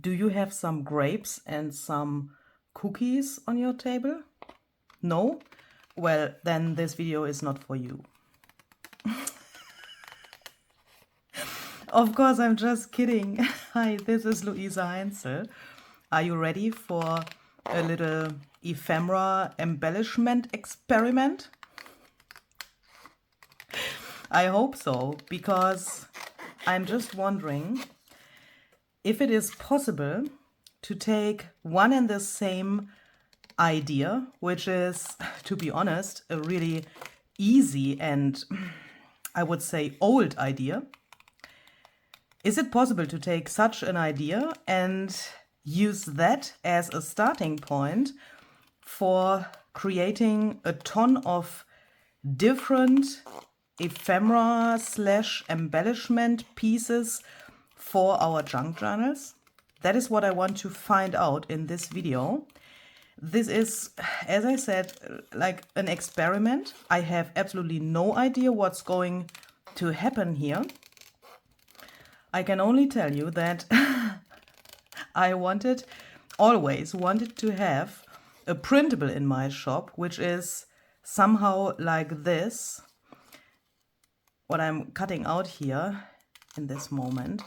Do you have some grapes and some cookies on your table? No? Well, then this video is not for you. Of course, I'm just kidding. Hi, this is Luise Heinzl. Are you ready for a little ephemera embellishment experiment? I hope so, because I'm just wondering if it is possible to take one and the same idea, which is, to be honest, a really easy and I would say old idea. Is it possible to take such an idea and use that as a starting point for creating a ton of different ephemera / embellishment pieces for our junk journals? That is what I want to find out in this video. This is, as I said, like an experiment. I have absolutely no idea what's going to happen here. I can only tell you that I always wanted to have a printable in my shop, which is somehow like this, what I'm cutting out here in this moment.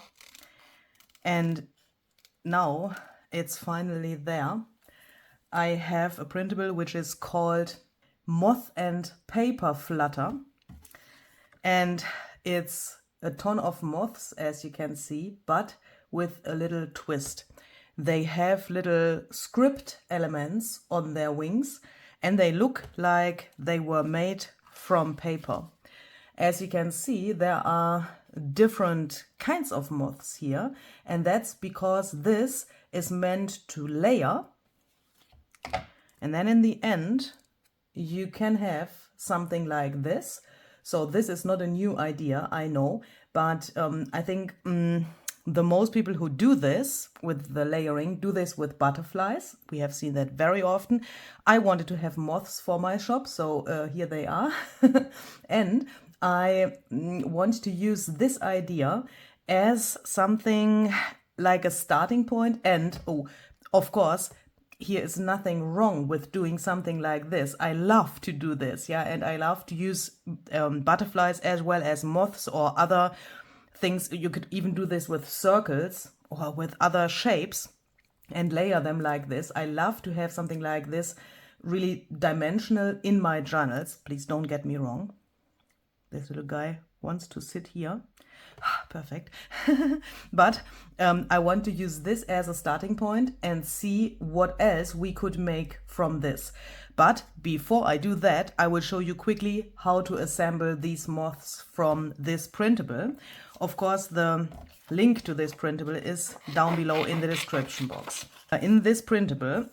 And now it's finally there. I have a printable which is called Moth and Paper Flutter, and it's a ton of moths, as you can see, but with a little twist. They have little script elements on their wings and they look like they were made from paper. As you can see, there are different kinds of moths here, and that's because this is meant to layer. And then in the end, you can have something like this. So this is not a new idea, I know, but I think the most people who do this with the layering do this with butterflies. We have seen that very often. I wanted to have moths for my shop, so here they are. And I want to use this idea as something like a starting point. And of course, here is nothing wrong with doing something like this. I love to do this, yeah, and I love to use butterflies as well as moths or other things. You could even do this with circles or with other shapes and layer them like this. I love to have something like this, really dimensional in my journals. Please don't get me wrong. This little guy wants to sit here. Perfect. But I want to use this as a starting point and see what else we could make from this. But before I do that, I will show you quickly how to assemble these moths from this printable. Of course, the link to this printable is down below in the description box. In this printable,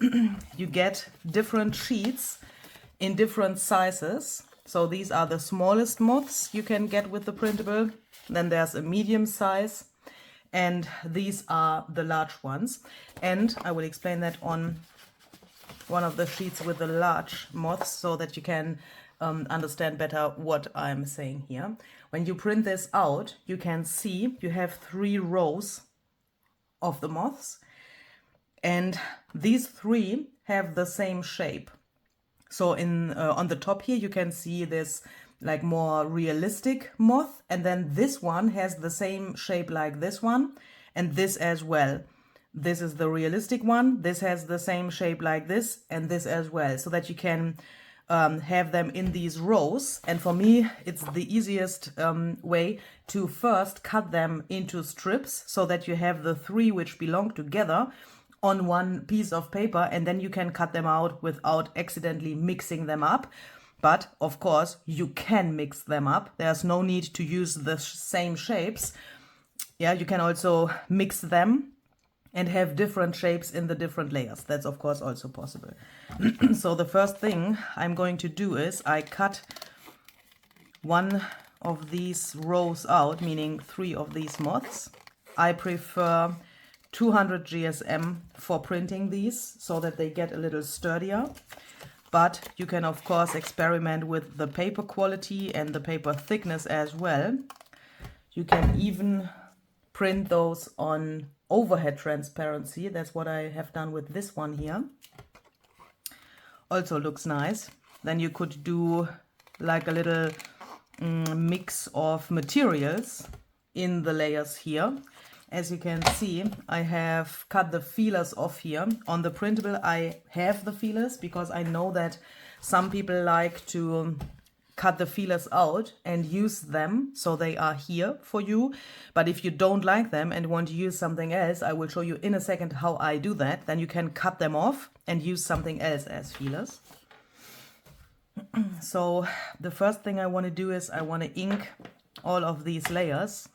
you get different sheets in different sizes. So these are the smallest moths you can get with the printable. Then there's a medium size, and these are the large ones. And I will explain that on one of the sheets with the large moths so that you can understand better what I'm saying here. When you print this out, you can see you have 3 rows of the moths, and these 3 have the same shape. So on the top here, you can see this like more realistic moth, and then this one has the same shape like this one, and this as well. This is the realistic one. This has the same shape like this, and this as well, so that you can have them in these rows. And for me, it's the easiest way to first cut them into strips so that you have the 3 which belong together on one piece of paper, and then you can cut them out without accidentally mixing them up. But of course, you can mix them up. There's no need to use the same shapes. Yeah, you can also mix them and have different shapes in the different layers. That's of course also possible. So the first thing I'm going to do is I cut one of these rows out, meaning 3 of these moths. I prefer 200 GSM for printing these so that they get a little sturdier. But you can of course experiment with the paper quality and the paper thickness as well. You can even print those on overhead transparency. That's what I have done with this one here. Also looks nice. Then you could do like a little mix of materials in the layers here. As you can see, I have cut the feelers off here. On the printable, I have the feelers because I know that some people like to cut the feelers out and use them, so they are here for you. But if you don't like them and want to use something else, I will show you in a second how I do that. Then you can cut them off and use something else as feelers. So the first thing I want to do is I want to ink all of these layers.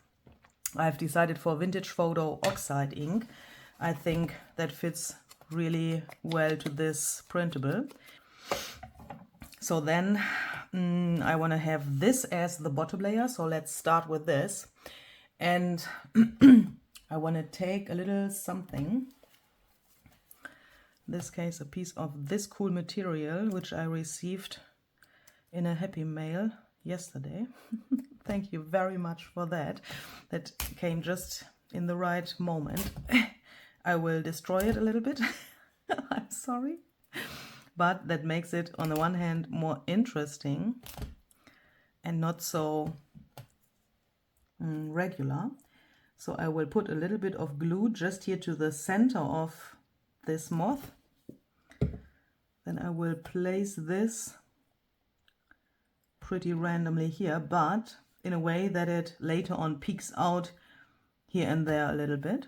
I've decided for Vintage Photo Oxide ink. I think that fits really well to this printable. So then I want to have this as the bottom layer. So let's start with this. And I want to take a little something. In this case, a piece of this cool material, which I received in a happy mail yesterday. Thank you very much for that. That came just in the right moment. I will destroy it a little bit. I'm sorry. But that makes it, on the one hand, more interesting and not so regular. So I will put a little bit of glue just here to the center of this moth. Then I will place this pretty randomly here, but in a way that it later on peeks out here and there a little bit.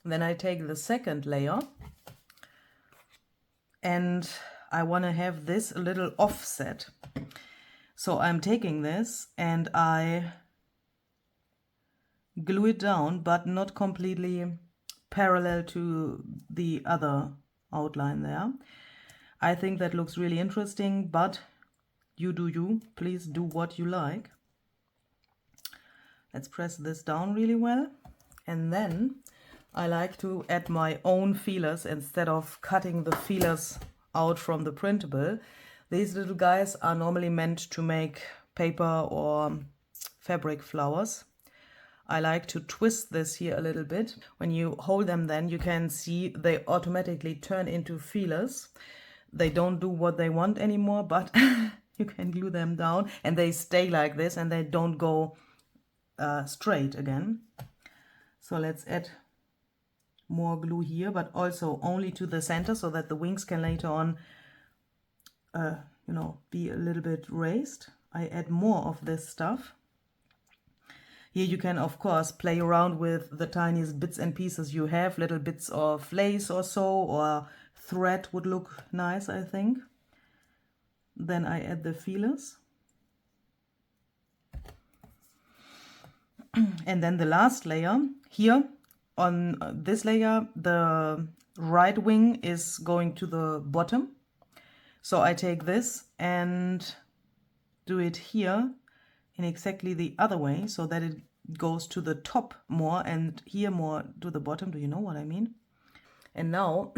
Then I take the second layer and I want to have this a little offset. So I'm taking this and I glue it down, but not completely parallel to the other outline there. I think that looks really interesting, but you do you. Please do what you like. Let's press this down really well. And then I like to add my own feelers instead of cutting the feelers out from the printable. These little guys are normally meant to make paper or fabric flowers. I like to twist this here a little bit. When you hold them, then you can see they automatically turn into feelers. They don't do what they want anymore, but you can glue them down and they stay like this and they don't go straight again. So let's add more glue here, but also only to the center so that the wings can later on be a little bit raised. I add more of this stuff. Here you can of course play around with the tiniest bits and pieces you have. Little bits of lace or so, or thread would look nice, I think. Then I add the feelers. And then the last layer. Here on this layer, the right wing is going to the bottom. So I take this and do it here in exactly the other way, so that it goes to the top more and here more to the bottom. Do you know what I mean? And now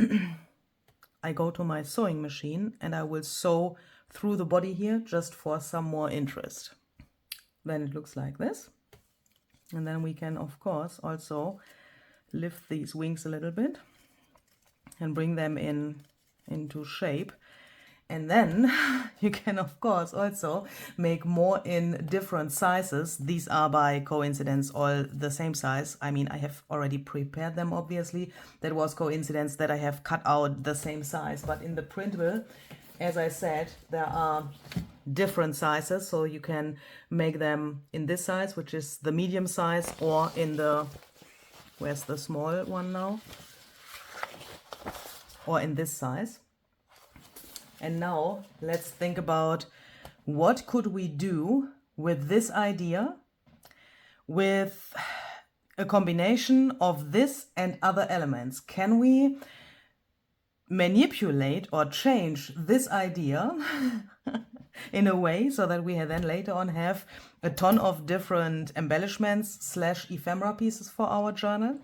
I go to my sewing machine and I will sew through the body here just for some more interest. Then it looks like this. And then we can of course also lift these wings a little bit and bring them into shape. And then you can of course also make more in different sizes. These are by coincidence all the same size. I mean, I have already prepared them, obviously. That was coincidence that I have cut out the same size. But in the printable, as I said, there are different sizes. So you can make them in this size, which is the medium size, or in the, where's the small one now? Or in this size. And now let's think about what could we do with this idea with a combination of this and other elements. Can we manipulate or change this idea in a way so that we then later on have a ton of different embellishments / ephemera pieces for our journal?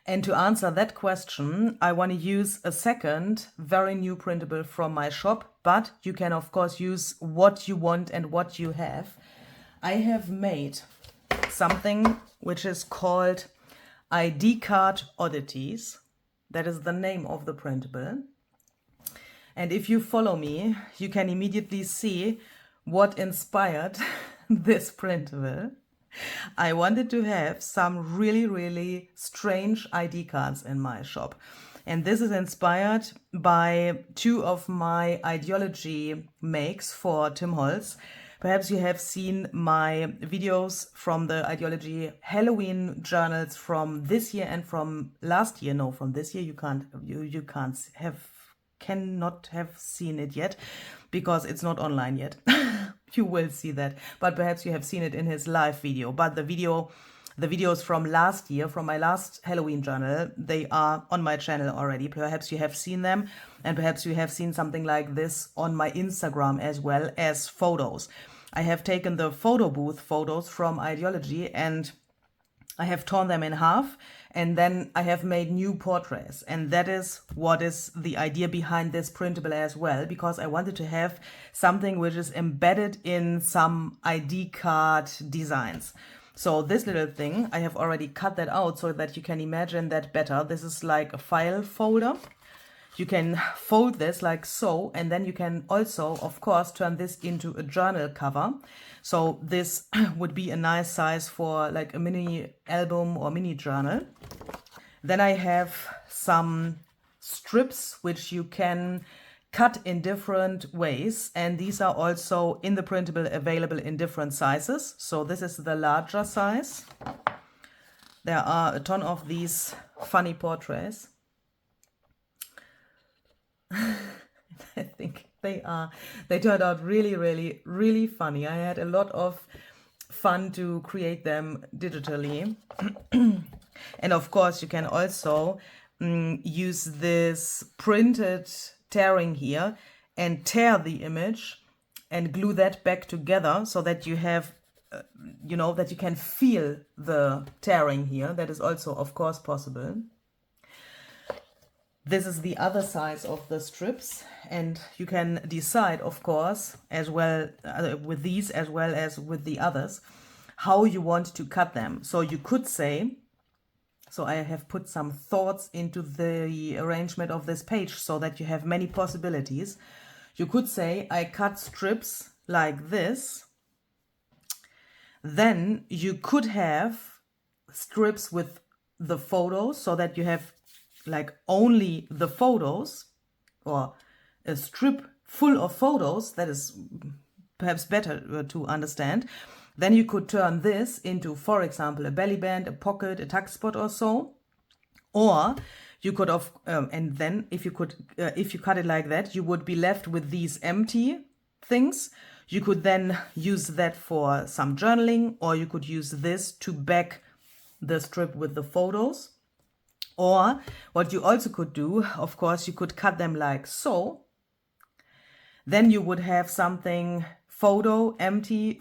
And to answer that question, I want to use a second very new printable from my shop, but you can of course use what you want and what you have. I have made something which is called ID card oddities. That is the name of the printable. And if you follow me, you can immediately see what inspired this printable. I wanted to have some really strange ID cards in my shop. And this is inspired by two of my ideology makes for Tim Holtz. Perhaps you have seen my videos from the ideology Halloween journals from this year and from last year. No, from this year you cannot have seen it yet because it's not online yet. You will see that, but perhaps you have seen it in his live video. But the videos from last year, from my last Halloween journal, they are on my channel already. Perhaps you have seen them, and perhaps you have seen something like this on my Instagram as well as photos. I have taken the photo booth photos from Ideology and I have torn them in half, and then I have made new portraits. And that is what is the idea behind this printable as well, because I wanted to have something which is embedded in some ID card designs. So this little thing, I have already cut that out so that you can imagine that better. This is like a file folder. You can fold this like so, and then you can also, of course, turn this into a journal cover. So this would be a nice size for like a mini album or mini journal. Then I have some strips which you can cut in different ways, and these are also in the printable available in different sizes. So this is the larger size. There are a ton of these funny portraits. I think they turned out really funny. I had a lot of fun to create them digitally. And of course you can also use this printed tearing here and tear the image and glue that back together so that you have that you can feel the tearing here. That is also of course possible. This is the other size of the strips, and you can decide, of course, as well with these as well as with the others, how you want to cut them. So you could say, so I have put some thoughts into the arrangement of this page so that you have many possibilities. You could say, I cut strips like this. Then you could have strips with the photos so that you have like only the photos, or a strip full of photos. That is perhaps better to understand. Then you could turn this into, for example, a belly band, a pocket, a tuck spot or so. Or you could and then if you cut it like that, you would be left with these empty things. You could then use that for some journaling, or you could use this to back the strip with the photos. Or what you also could do, of course, you could cut them like so. Then you would have something photo, empty,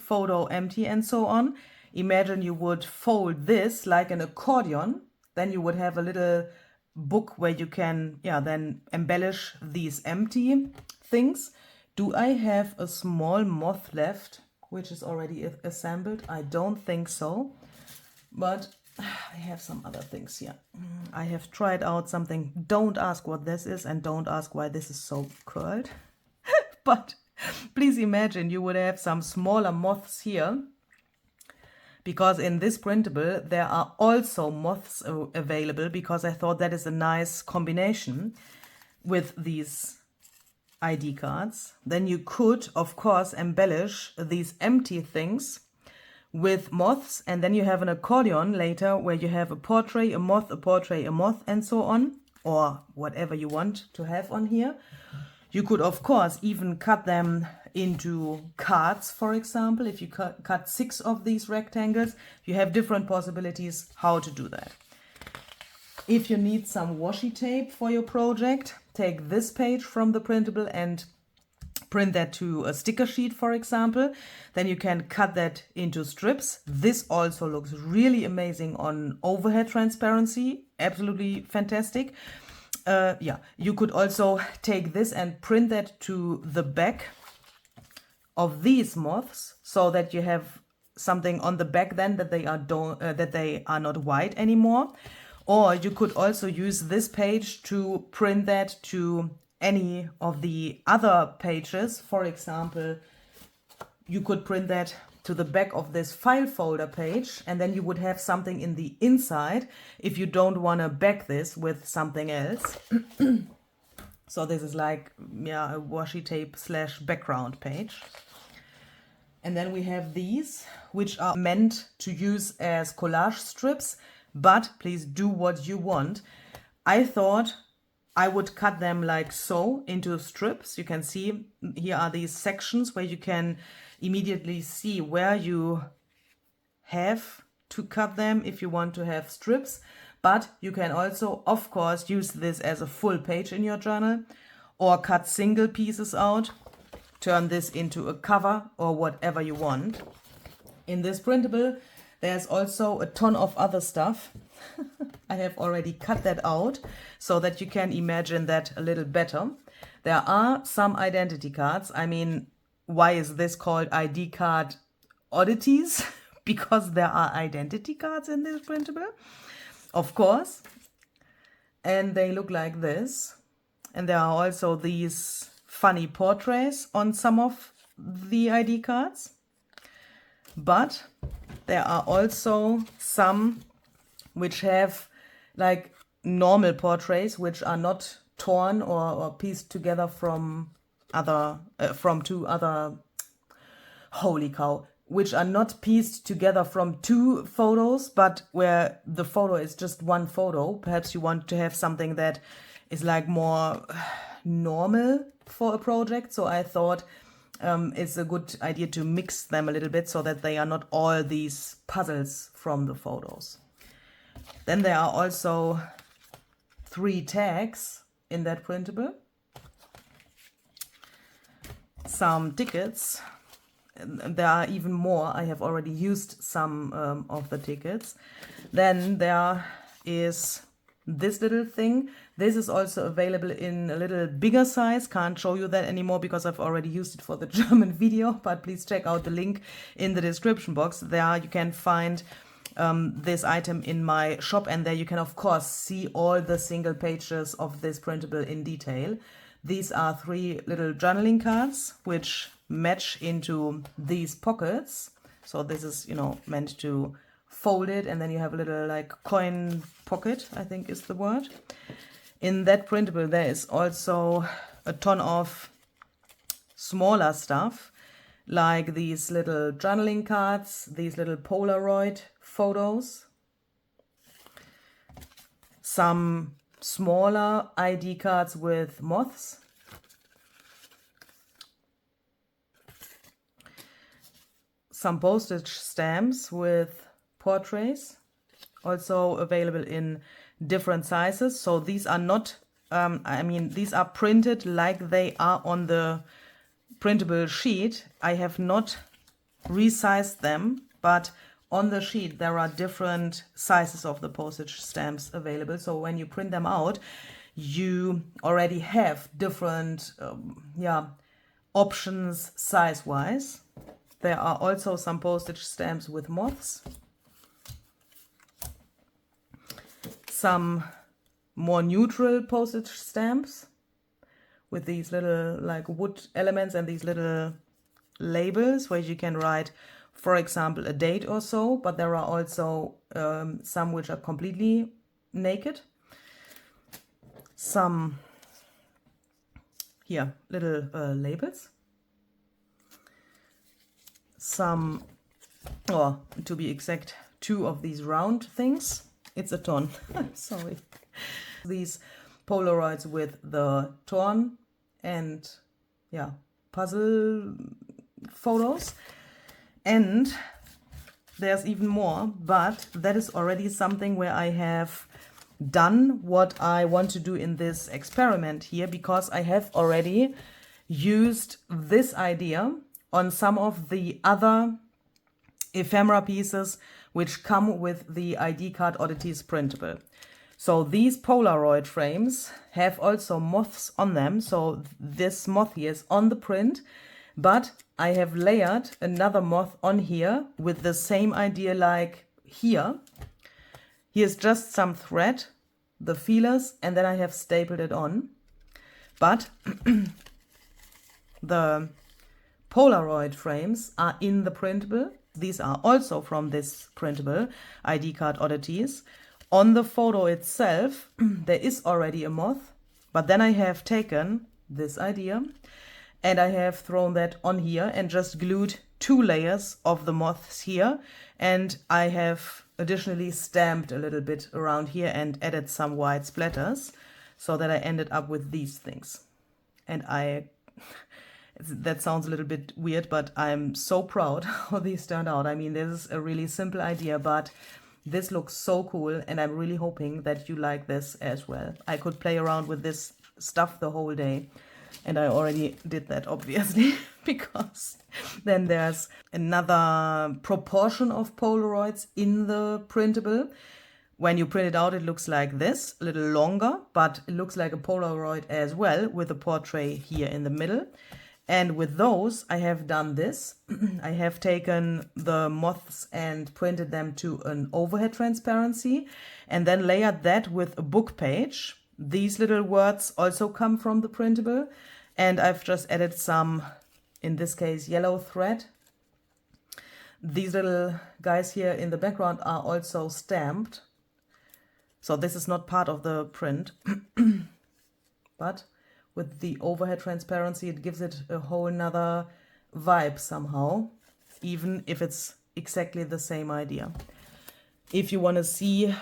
and so on. Imagine you would fold this like an accordion. Then you would have a little book where you can, then embellish these empty things. Do I have a small moth left, which is already assembled? I don't think so, but I have some other things here. I have tried out something. Don't ask what this is, and don't ask why this is so curled. But please imagine you would have some smaller moths here, because in this printable there are also moths available, because I thought that is a nice combination with these ID cards. Then you could, of course, embellish these empty things with moths, and then you have an accordion later where you have a portrait, a moth, a portrait, a moth, and so on, or whatever you want to have on here. You could, of course, even cut them into cards, for example. If you cut 6 of these rectangles, you have different possibilities how to do that. If you need some washi tape for your project, take this page from the printable and print that to a sticker sheet, for example. Then you can cut that into strips. This also looks really amazing on overhead transparency. Absolutely fantastic. You could also take this and print that to the back of these moths so that you have something on the back then that they are not white anymore. Or you could also use this page to print that to any of the other pages. For example, you could print that to the back of this file folder page, and then you would have something in the inside if you don't want to back this with something else. So this is like, yeah, a washi tape / background page. And then we have these, which are meant to use as collage strips, but please do what you want. I thought I would cut them like so into strips. You can see here are these sections where you can immediately see where you have to cut them if you want to have strips. But you can also, of course, use this as a full page in your journal, or cut single pieces out, turn this into a cover or whatever you want. In this printable, there's also a ton of other stuff. I have already cut that out so that you can imagine that a little better. There are some identity cards. I mean, why is this called ID card oddities? Because there are identity cards in this printable, of course. And they look like this. And there are also these funny portraits on some of the ID cards. But there are also some which have like normal portraits, which are not torn or pieced together from two other, holy cow, which are not pieced together from two photos, but where the photo is just one photo. Perhaps you want to have something that is like more normal for a project. So I thought it's a good idea to mix them a little bit so that they are not all these puzzles from the photos. Then there are also 3 tags in that printable. Some tickets. There are even more. I have already used some of the tickets. Then there is this little thing. This is also available in a little bigger size. Can't show you that anymore because I've already used it for the German video, but please check out the link in the description box. There you can find this item in my shop, and there you can of course see all the single pages of this printable in detail. These are 3 little journaling cards which match into these pockets. So this is, you know, meant to fold it, and then you have a little like coin pocket, I think is the word. In that printable there is also a ton of smaller stuff, like these little journaling cards, these little Polaroid photos, some smaller ID cards with moths, some postage stamps with portraits, also available in different sizes. So these are not, these are printed like they are on the printable sheet. I have not resized them, but on the sheet there are different sizes of the postage stamps available. So when you print them out, you already have different options size-wise. There are also some postage stamps with moths, some more neutral postage stamps with these little like wood elements and these little labels where you can write, for example, a date or so, but there are also some which are completely naked. Some here little labels. Some, or to be exact, 2 of these round things. It's a ton. I'm sorry. These Polaroids with the torn and puzzle photos. And there's even more, but that is already something where I have done what I want to do in this experiment here, because I have already used this idea on some of the other ephemera pieces which come with the ID card oddities printable. So these Polaroid frames have also moths on them. So this moth here is on the print, but I have layered another moth on here with the same idea like here. Here's just some thread, the feelers, and then I have stapled it on. But the Polaroid frames are in the printable. These are also from this printable ID card oddities. On the photo itself, there is already a moth, but then I have taken this idea and I have thrown that on here and just glued 2 layers of the moths here, and I have additionally stamped a little bit around here and added some white splatters so that I ended up with these things. And that sounds a little bit weird, but I'm so proud how these turned out. I mean, this is a really simple idea, but this looks so cool, and I'm really hoping that you like this as well. I could play around with this stuff the whole day, and I already did that, obviously, because then there's another proportion of Polaroids in the printable. When you print it out, it looks like this, a little longer, but it looks like a Polaroid as well, with a portrait here in the middle. And with those, I have done this. I have taken the moths and printed them to an overhead transparency, and then layered that with a book page. These little words also come from the printable, and I've just added some, in this case, yellow thread. These little guys here in the background are also stamped. So this is not part of the print, but with the overhead transparency, it gives it a whole nother vibe somehow, even if it's exactly the same idea. If you want to see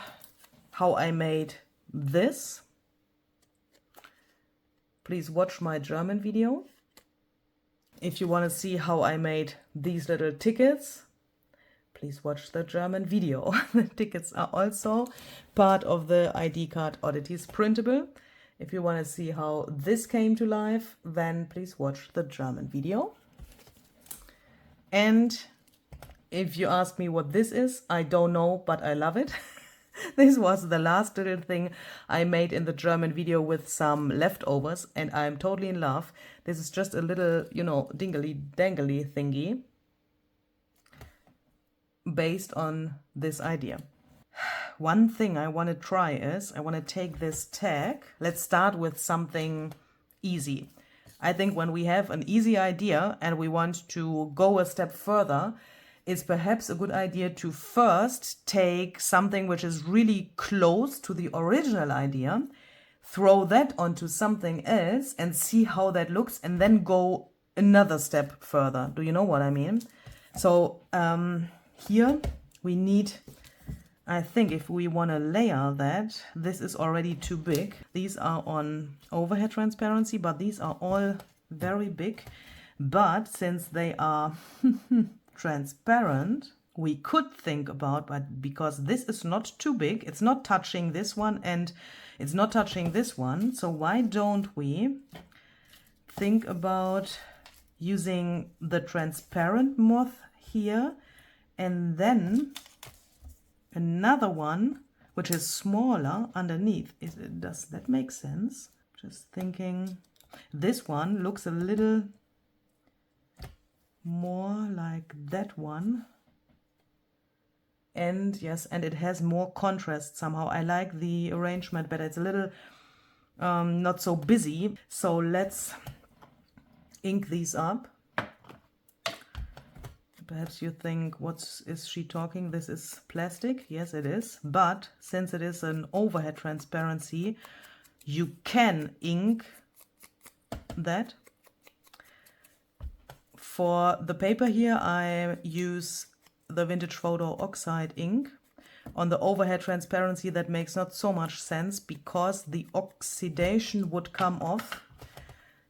how I made this, please watch my German video. If you want to see how I made these little tickets, please watch the German video. The tickets are also part of the ID card oddities printable. If you want to see how this came to life, then please watch the German video. And if you ask me what this is, I don't know, but I love it. This was the last little thing I made in the German video with some leftovers, and I'm totally in love. This is just a little, you know, dingly-dangly thingy based on this idea. One thing I want to try is, I want to take this tag. Let's start with something easy. I think when we have an easy idea and we want to go a step further, it's perhaps a good idea to first take something which is really close to the original idea, throw that onto something else and see how that looks, and then go another step further. Do you know what I mean? So here we need, I think if we want to layer that, this is already too big. These are on overhead transparency, but these are all very big. But since they are transparent, we could think about, but because this is not too big, it's not touching this one and it's not touching this one. So why don't we think about using the transparent moth here and then another one which is smaller underneath. Does that make sense? Just thinking. This one looks a little more like that one. And yes, and it has more contrast somehow. I like the arrangement better. It's a little not so busy. So let's ink these up. Perhaps you think, is she talking? This is plastic. Yes, it is. But since it is an overhead transparency, you can ink that. For the paper here, I use the Vintage Photo Oxide ink. On the overhead transparency, that makes not so much sense because the oxidation would come off.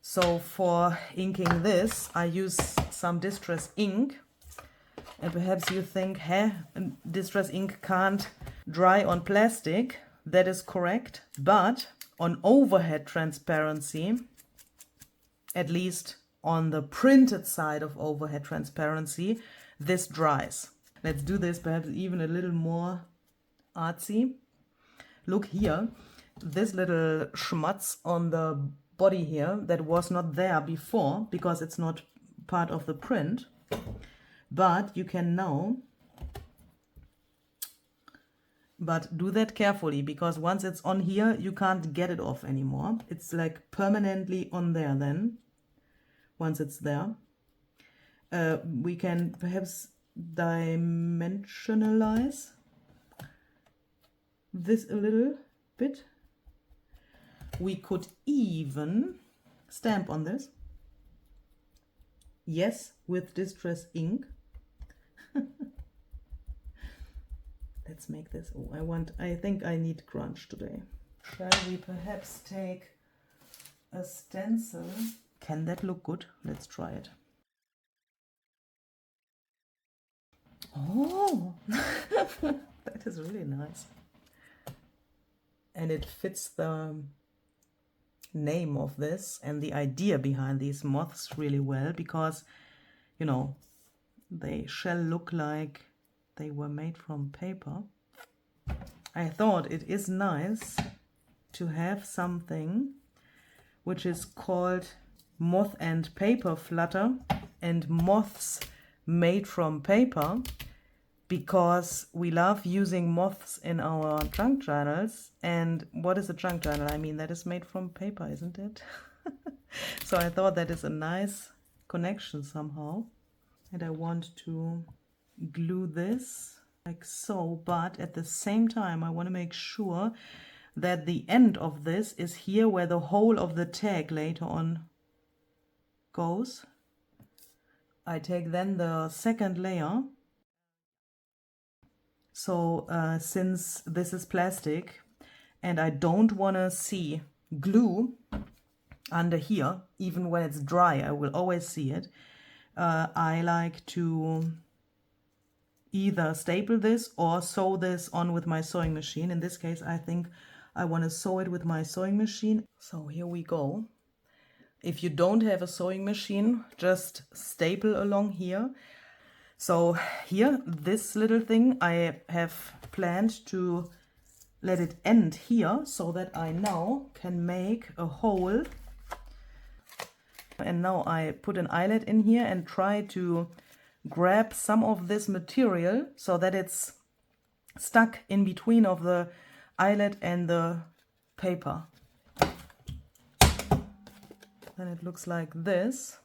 So for inking this, I use some distress ink. And perhaps you think, distress ink can't dry on plastic. That is correct. But on overhead transparency, at least on the printed side of overhead transparency, this dries. Let's do this perhaps even a little more artsy. Look here, this little schmutz on the body here that was not there before because it's not part of the print, but you can now, but do that carefully, because once it's on here, you can't get it off anymore. It's like permanently on there then, once it's there. We can perhaps dimensionalize this a little bit. We could even stamp on this. Yes, with distress ink. Let's make this. Oh, I think I need crunch today. Shall we perhaps take a stencil? Can that look good? Let's try it. Oh, that is really nice. And it fits the name of this and the idea behind these moths really well, because, you know, they shall look like they were made from paper. I thought it is nice to have something which is called moth and paper flutter and moths made from paper, because we love using moths in our junk journals. And what is a junk journal? I mean, that is made from paper, isn't it? So I thought that is a nice connection somehow. And I want to glue this like so, but at the same time I want to make sure that the end of this is here where the whole of the tag later on goes. I take then the second layer. So since this is plastic and I don't want to see glue under here, even when it's dry, I will always see it. I like to either staple this or sew this on with my sewing machine. In this case, I think I want to sew it with my sewing machine. So here we go. If you don't have a sewing machine, just staple along here. So here, this little thing, I have planned to let it end here so that I now can make a hole. And now I put an eyelet in here and try to grab some of this material so that it's stuck in between of the eyelet and the paper. Then it looks like this.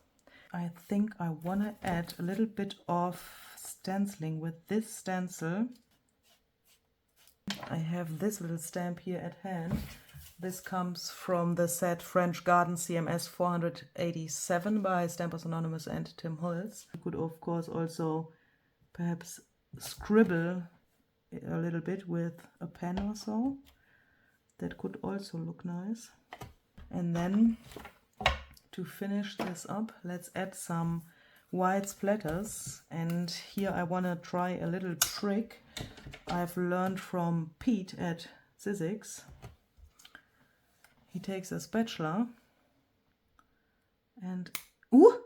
I think I want to add a little bit of stenciling with this stencil. I have this little stamp here at hand. This comes from the set French Garden CMS 487 by Stampers Anonymous and Tim Holtz. You could of course also perhaps scribble a little bit with a pen or so. That could also look nice. And then to finish this up, let's add some white splatters. And here I want to try a little trick I've learned from Pete at Sizzix. He takes a spatula and ooh,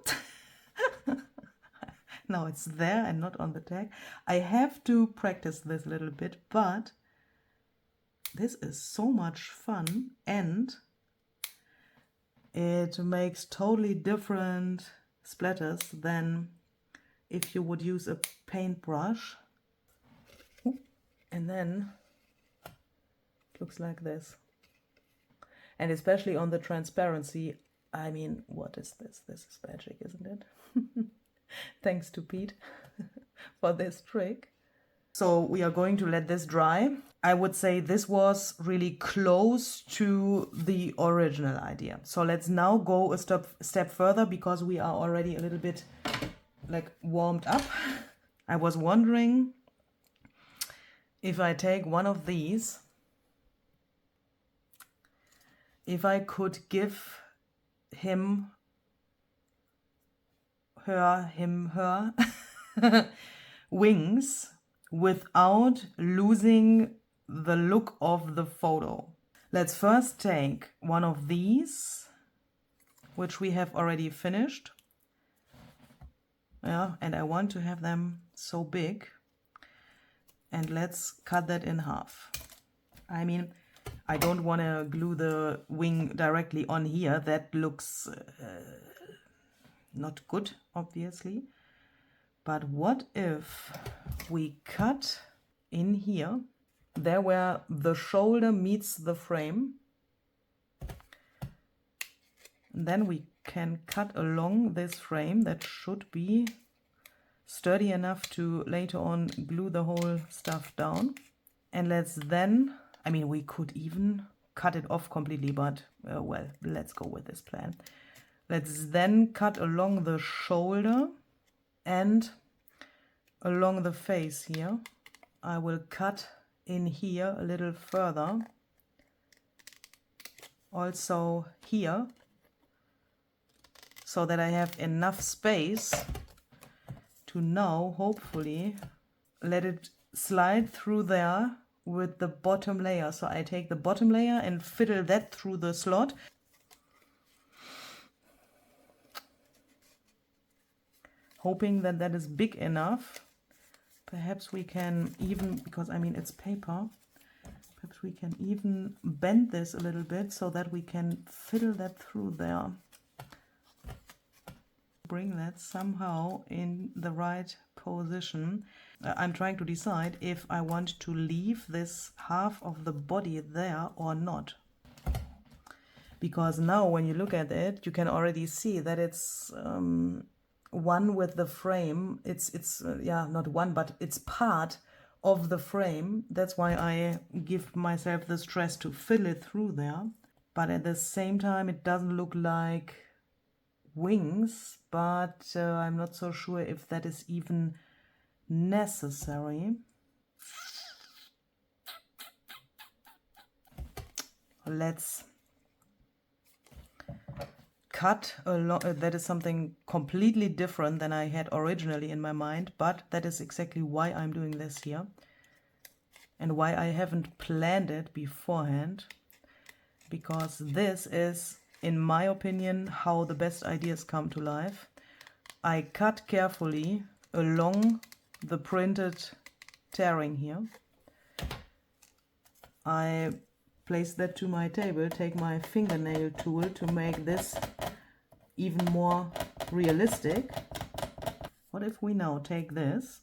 now it's there and not on the tag. I have to practice this a little bit, but this is so much fun and it makes totally different splatters than if you would use a paintbrush. And then it looks like this. And especially on the transparency, I mean, what is this? This is magic, isn't it? Thanks to Pete for this trick. So we are going to let this dry. I would say this was really close to the original idea. So let's now go a step further, because we are already a little bit like warmed up. I was wondering if I take one of these, if I could give him, her wings without losing the look of the photo. Let's first take one of these, which we have already finished. Yeah, and I want to have them so big. And let's cut that in half. I mean, I don't want to glue the wing directly on here. That looks not good, obviously. But what if we cut in here, there where the shoulder meets the frame, and then we can cut along this frame that should be sturdy enough to later on glue the whole stuff down. And let's then, I mean, we could even cut it off completely, but well, let's go with this plan. Let's then cut along the shoulder and along the face here. I will cut in here a little further. Also here, so that I have enough space to now hopefully let it slide through there with the bottom layer. So I take the bottom layer and fiddle that through the slot. Hoping that that is big enough. Perhaps we can even, because I mean it's paper, perhaps we can even bend this a little bit so that we can fiddle that through there. Bring that somehow in the right position. I'm trying to decide if I want to leave this half of the body there or not. Because now when you look at it, you can already see that it's one with the frame. It's yeah, not one, but it's part of the frame. That's why I give myself the stress to fill it through there. But at the same time, it doesn't look like wings, but I'm not so sure if that is even necessary. Let's cut along. That is something completely different than I had originally in my mind, but that is exactly why I'm doing this here and why I haven't planned it beforehand, because this is, in my opinion, how the best ideas come to life. I cut carefully along the printed tearing here. I place that to my table, take my fingernail tool to make this even more realistic. What if we now take this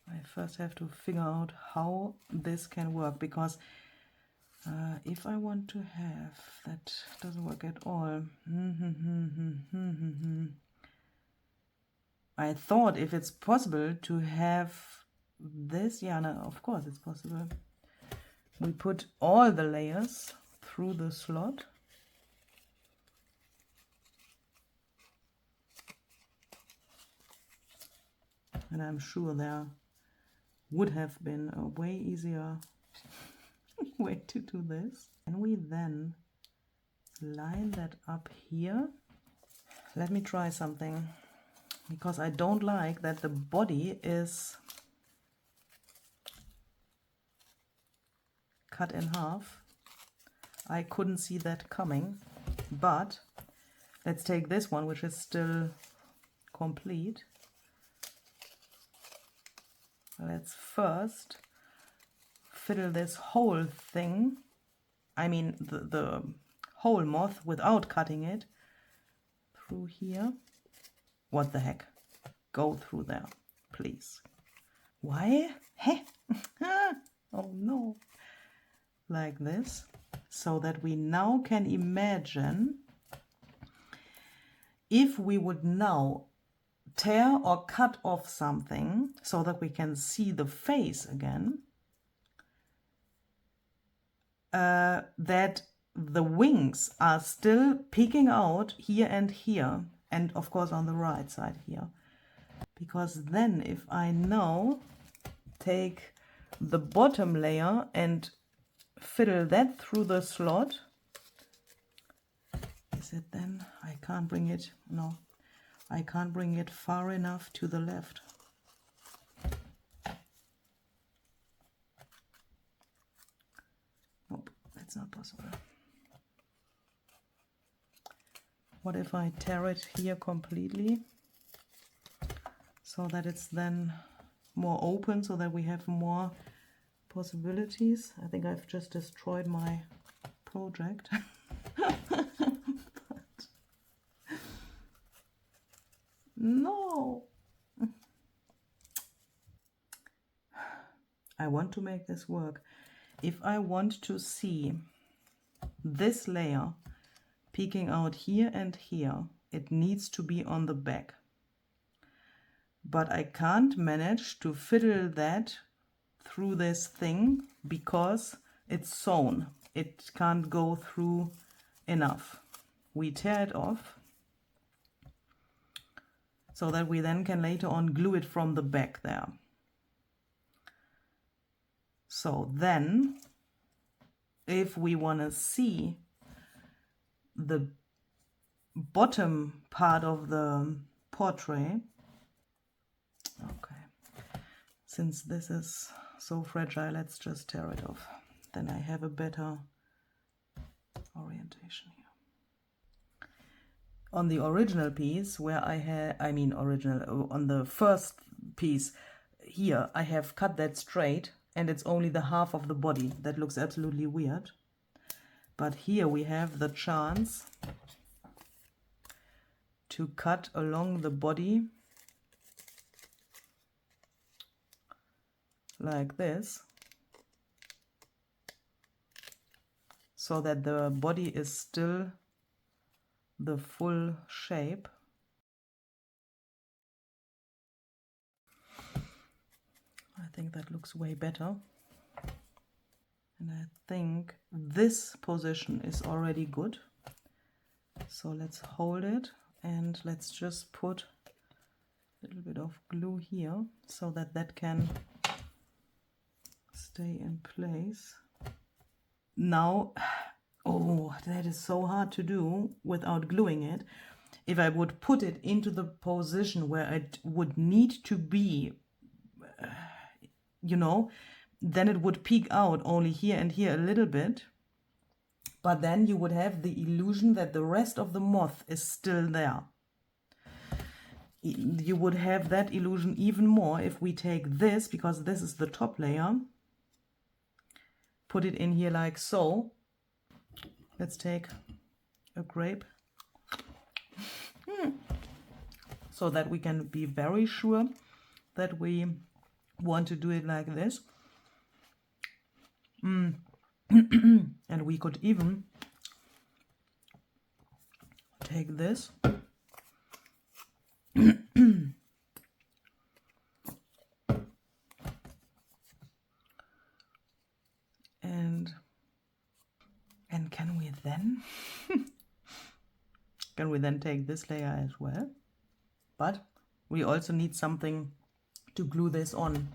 I first have to figure out how this can work, because if I want to have, that doesn't work at all. I thought if it's possible to have this, yeah, no, of course it's possible. We put all the layers through the slot. And I'm sure there would have been a way easier way to do this. And we then line that up here. Let me try something, because I don't like that the body is cut in half. I couldn't see that coming, but let's take this one, which is still complete. Let's first fiddle this whole thing, I mean the whole moth without cutting it, through here. What the heck? Go through there, please. Why? Heh. Oh no. Like this, so that we now can imagine if we would now tear or cut off something so that we can see the face again, that the wings are still peeking out here and here, and of course on the right side here. Because then if I now take the bottom layer and fiddle that through the slot, is it then, I can't bring it, no, I can't bring it far enough to the left. Nope, that's not possible. What if I tear it here completely, so that it's then more open, so that we have more possibilities. I think I've just destroyed my project. But no. I want to make this work. If I want to see this layer peeking out here and here, it needs to be on the back. But I can't manage to fiddle that through this thing because it's sewn. It can't go through enough. We tear it off so that we then can later on glue it from the back there. So then, if we want to see the bottom part of the portrait, okay, since this is so fragile, let's just tear it off. Then I have a better orientation here. On the original piece where I had, on the first piece here, I have cut that straight and it's only the half of the body. That looks absolutely weird. But here we have the chance to cut along the body like this, so that the body is still the full shape. I think that looks way better. And I think this position is already good. So let's hold it and let's just put a little bit of glue here so that that can stay in place. Now, oh, that is so hard to do without gluing it. If I would put it into the position where it would need to be, you know, then it would peek out only here and here a little bit. But then you would have the illusion that the rest of the moth is still there. You would have that illusion even more if we take this, because this is the top layer, put it in here like so. Let's take a grape so that we can be very sure that we want to do it like this. And we could even take this and can we then take this layer as well? But we also need something to glue this on.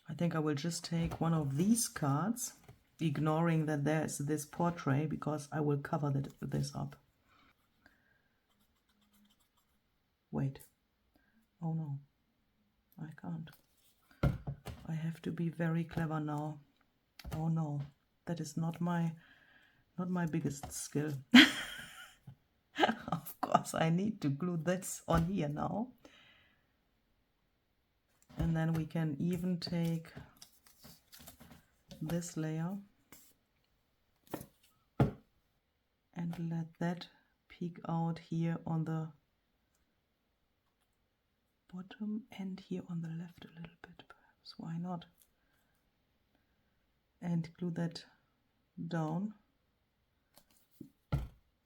I think I will just take one of these cards, ignoring that there's this portrait, because I will cover this up. Wait. Oh no, I can't. I have to be very clever now. Oh no, that is not my biggest skill. Of course, I need to glue this on here now. And then we can even take this layer and let that peek out here on the bottom and here on the left a little bit, perhaps. Why not? And glue that down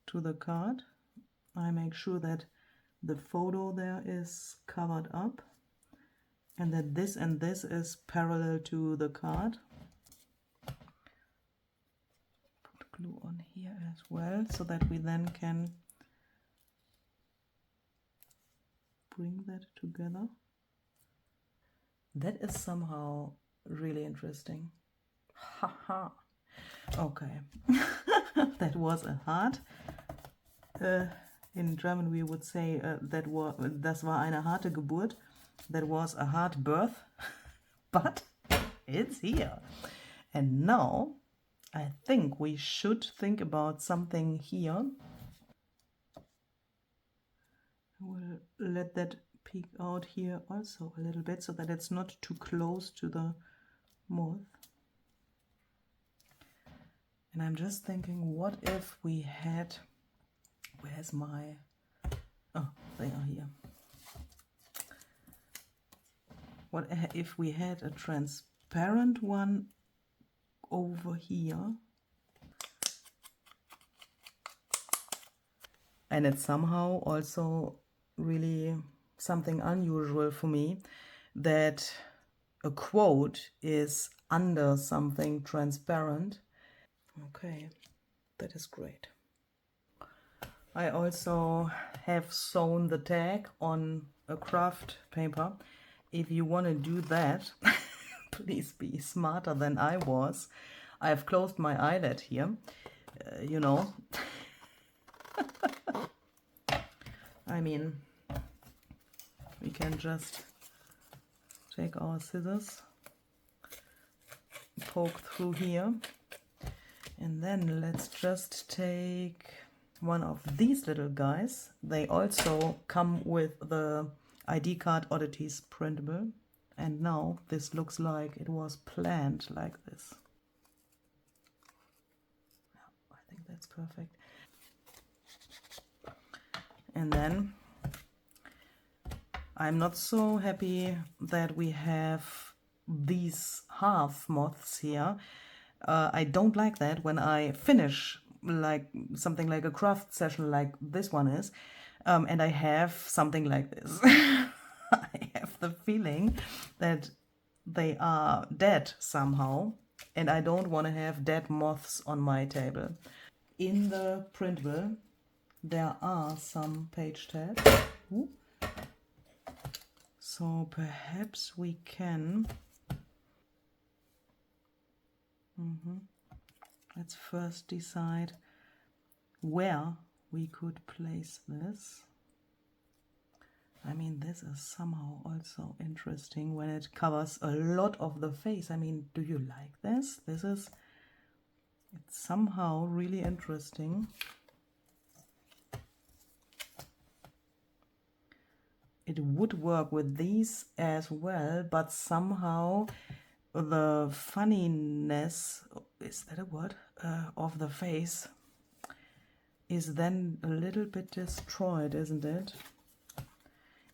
to the card. I make sure that the photo there is covered up and that this and this is parallel to the card. Put glue on here as well so that we then can bring that together. That is somehow really interesting. Haha. Okay. That was a hard. In German we would say das war eine harte Geburt. That was a hard birth. But it's here. And now I think we should think about something here. We'll let that peek out here also a little bit so that it's not too close to the moth. And I'm just thinking, what if we had, where's my, oh, they are here. What if we had a transparent one over here? And it's somehow also really something unusual for me that a quote is under something transparent. Okay, that is great. I also have sewn the tag on a craft paper. If you want to do that, please be smarter than I was. I've closed my eyelid here, you know. I mean, we can just take our scissors, poke through here, and then let's just take one of these little guys. They also come with the ID card Oddities printable, and now this looks like it was planned like this. Yeah, I think that's perfect. And then I'm not so happy that we have these half moths here. I don't like that when I finish like something like a craft session like this one is, and I have something like this. I have the feeling that they are dead somehow, and I don't want to have dead moths on my table. In the printable there are some page tabs. Ooh. So perhaps we can, let's first decide where we could place this. I mean, this is somehow also interesting when it covers a lot of the face. I mean, do you like this? It's somehow really interesting. It would work with these as well, but somehow the funniness, is that a word, of the face is then a little bit destroyed, isn't it?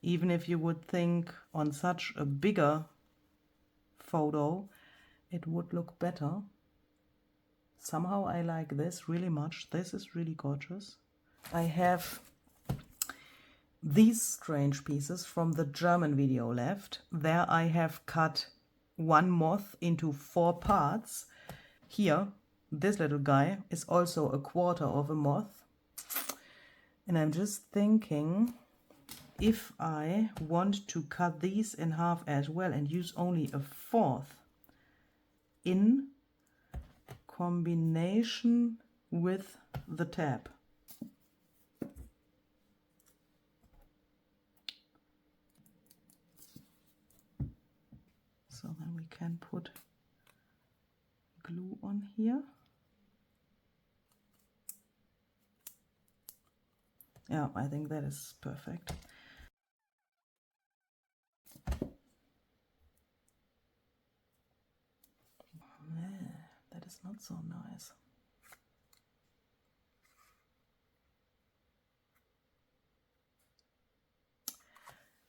Even if you would think on such a bigger photo, it would look better. Somehow I like this really much. This is really gorgeous. I have these strange pieces from the German video left. There I have cut one moth into 4 parts. Here, this little guy is also a quarter of a moth. And I'm just thinking, if I want to cut these in half as well and use only a 1/4 in combination with the tab. So then we can put glue on here. Yeah, I think that is perfect. That is not so nice.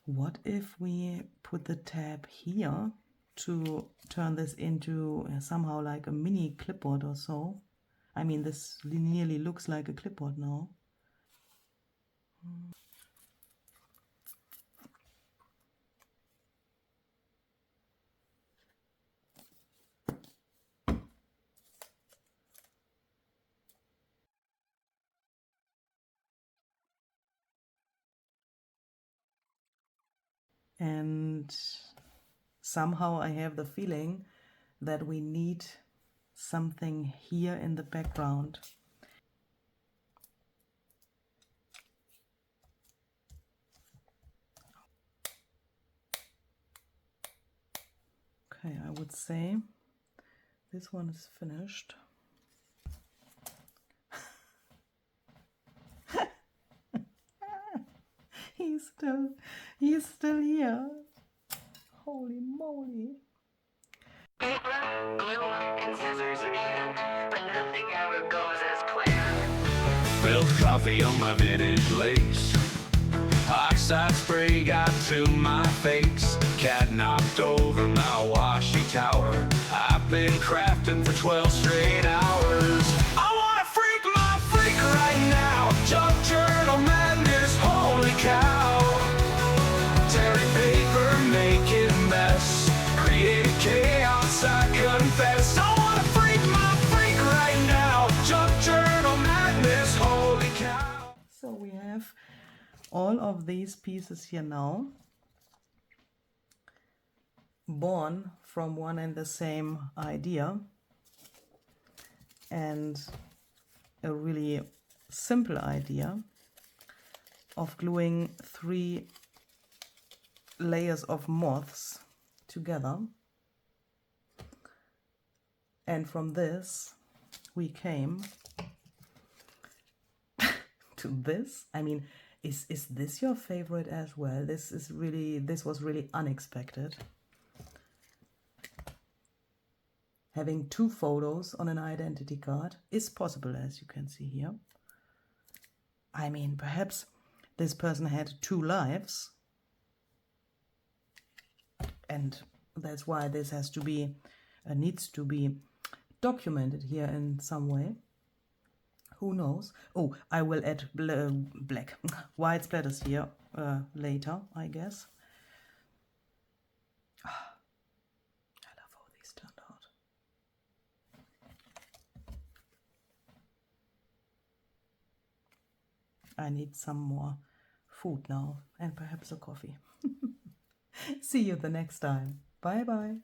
What if we put the tab here to turn this into somehow like a mini clipboard or so? I mean, this nearly looks like a clipboard now. And somehow I have the feeling that we need something here in the background. Okay, I would say this one is finished. He's still here. Holy moly. Glue and scissors are needed, but nothing ever goes as planned. Spilled coffee on my vintage lace. Oxide spray got to my face. Cat knocked over my washi tower. I've been crafting for 12 straight hours. I wanna freak my freak right now. Junk journal madness, holy cow. Tearing paper, making mess. Create chaos, I confess. I wanna freak my freak right now. Junk journal madness, holy cow. So we have all of these pieces here now, born from one and the same idea, and a really simple idea of gluing 3 layers of moths together. And from this we came to this. I mean, is this your favorite as well? This was really unexpected. Having 2 photos on an identity card is possible, as you can see here. I mean, perhaps this person had 2 lives, and that's why this has to be needs to be documented here in some way. Who knows? Oh, I will add white splatters here later, I guess. I love how these turned out. I need some more food now, and perhaps a coffee. See you the next time. Bye bye.